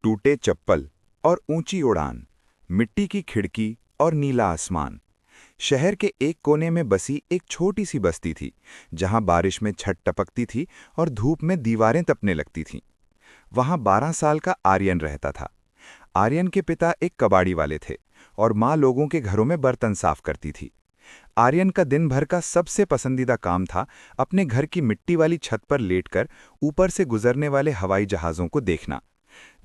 टूटे चप्पल और ऊंची उड़ान, मिट्टी की खिड़की और नीला आसमान। शहर के एक कोने में बसी एक छोटी सी बस्ती थी, जहां बारिश में छत टपकती थी और धूप में दीवारें तपने लगती थीं। वहां 12 साल का आर्यन रहता था। आर्यन के पिता एक कबाड़ी वाले थे और माँ लोगों के घरों में बर्तन साफ करती थी। आर्यन का दिन भर का सबसे पसंदीदा काम था अपने घर की मिट्टी वाली छत पर लेटकर ऊपर से गुजरने वाले हवाई जहाज़ों को देखना।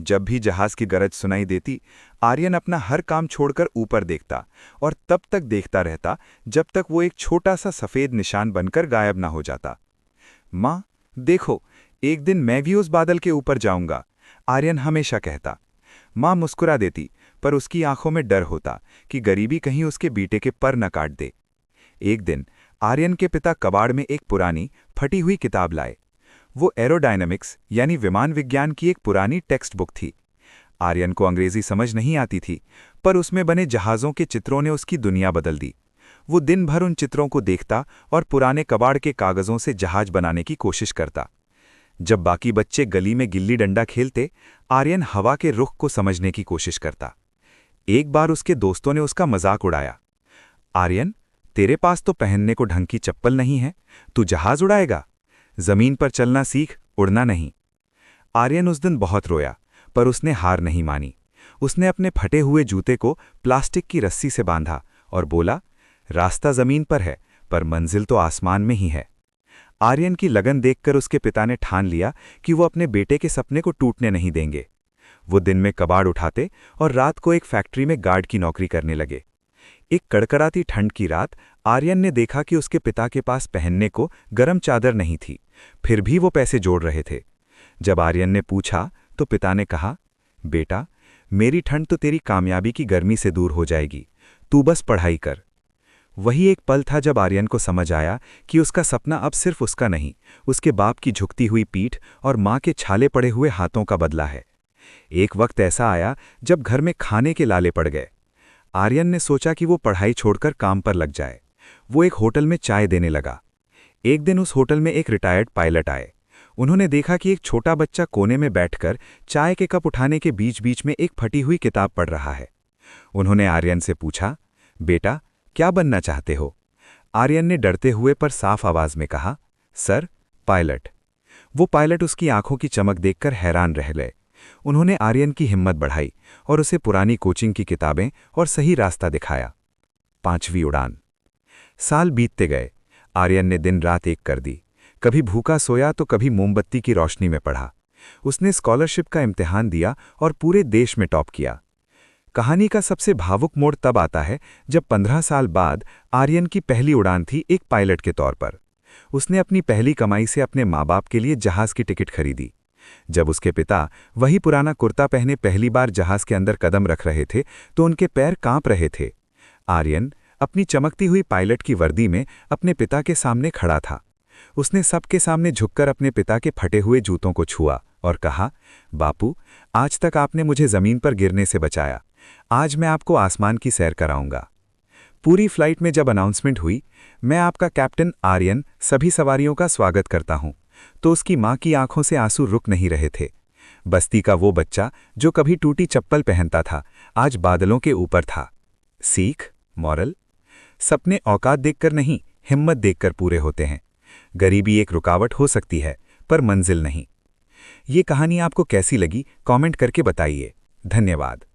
जब भी जहाज की गरज सुनाई देती, आर्यन अपना हर काम छोड़कर ऊपर देखता और तब तक देखता रहता जब तक वो एक छोटा सा सफ़ेद निशान बनकर गायब ना हो जाता। माँ, देखो, एक दिन मैं भी उस बादल के ऊपर जाऊंगा, आर्यन हमेशा कहता। माँ मुस्कुरा देती, पर उसकी आंखों में डर होता कि गरीबी कहीं उसके बेटे के पर न काट दे। एक दिन आर्यन के पिता कबाड़ में एक पुरानी फटी हुई किताब लाए। वो एरोडायनामिक्स यानी विमान विज्ञान की एक पुरानी टेक्स्ट बुक थी। आर्यन को अंग्रेजी समझ नहीं आती थी, पर उसमें बने जहाज़ों के चित्रों ने उसकी दुनिया बदल दी। वो दिन भर उन चित्रों को देखता और पुराने कबाड़ के कागज़ों से जहाज बनाने की कोशिश करता। जब बाकी बच्चे गली में गिल्ली डंडा खेलते, आर्यन हवा के रुख को समझने की कोशिश करता। एक बार उसके दोस्तों ने उसका मजाक उड़ाया। आर्यन, तेरे पास तो पहनने को ढंग की चप्पल नहीं है, तू जहाज उड़ाएगा? जमीन पर चलना सीख, उड़ना नहीं। आर्यन उस दिन बहुत रोया, पर उसने हार नहीं मानी। उसने अपने फटे हुए जूते को प्लास्टिक की रस्सी से बांधा और बोला, रास्ता जमीन पर है, पर मंजिल तो आसमान में ही है। आर्यन की लगन देखकर उसके पिता ने ठान लिया कि वो अपने बेटे के सपने को टूटने नहीं देंगे। वो दिन में कबाड़ उठाते और रात को एक फैक्ट्री में गार्ड की नौकरी करने लगे। एक कड़कड़ाती ठंड की रात आर्यन ने देखा कि उसके पिता के पास पहनने को गर्म चादर नहीं थी, फिर भी वो पैसे जोड़ रहे थे। जब आर्यन ने पूछा तो पिता ने कहा, बेटा, मेरी ठंड तो तेरी कामयाबी की गर्मी से दूर हो जाएगी, तू बस पढ़ाई कर। वही एक पल था जब आर्यन को समझ आया कि उसका सपना अब सिर्फ उसका नहीं, उसके बाप की झुकती हुई पीठ और माँ के छाले पड़े हुए हाथों का बदला है। एक वक्त ऐसा आया जब घर में खाने के लाले पड़ गए। आर्यन ने सोचा कि वो पढ़ाई छोड़कर काम पर लग जाए। वो एक होटल में चाय देने लगा। एक दिन उस होटल में एक रिटायर्ड पायलट आए। उन्होंने देखा कि एक छोटा बच्चा कोने में बैठकर चाय के कप उठाने के बीच बीच में एक फटी हुई किताब पढ़ रहा है। उन्होंने आर्यन से पूछा, बेटा, क्या बनना चाहते हो? आर्यन ने डरते हुए पर साफ आवाज में कहा, सर, पायलट। वो पायलट उसकी आंखों की चमक देखकर हैरान रह गए। उन्होंने आर्यन की हिम्मत बढ़ाई और उसे पुरानी कोचिंग की किताबें और सही रास्ता दिखाया। 5वीं उड़ान। साल बीतते गए। आर्यन ने दिन रात एक कर दी। कभी भूखा सोया तो कभी मोमबत्ती की रोशनी में पढ़ा। उसने स्कॉलरशिप का इम्तिहान दिया और पूरे देश में टॉप किया। कहानी का सबसे भावुक मोड़ तब आता है जब 15 साल बाद आर्यन की पहली उड़ान थी एक पायलट के तौर पर। उसने अपनी पहली कमाई से अपने माँ बाप के लिए जहाज की टिकट खरीदी। जब उसके पिता वही पुराना कुर्ता पहने पहली बार जहाज के अंदर कदम रख रहे थे तो उनके पैर कांप रहे थे। आर्यन अपनी चमकती हुई पायलट की वर्दी में अपने पिता के सामने खड़ा था। उसने सबके सामने झुककर अपने पिता के फटे हुए जूतों को छुआ और कहा, बापू, आज तक आपने मुझे जमीन पर गिरने से बचाया, आज मैं आपको आसमान की सैर कराऊंगा। पूरी फ्लाइट में जब अनाउंसमेंट हुई, मैं आपका कैप्टन आर्यन सभी सवारियों का स्वागत करता हूं, तो उसकी मां की आंखों से आंसू रुक नहीं रहे थे। बस्ती का वो बच्चा जो कभी टूटी चप्पल पहनता था, आज बादलों के ऊपर था। सीख, मॉरल, सपने औकात देखकर नहीं, हिम्मत देखकर पूरे होते हैं। गरीबी एक रुकावट हो सकती है, पर मंजिल नहीं। ये कहानी आपको कैसी लगी, कमेंट करके बताइए। धन्यवाद।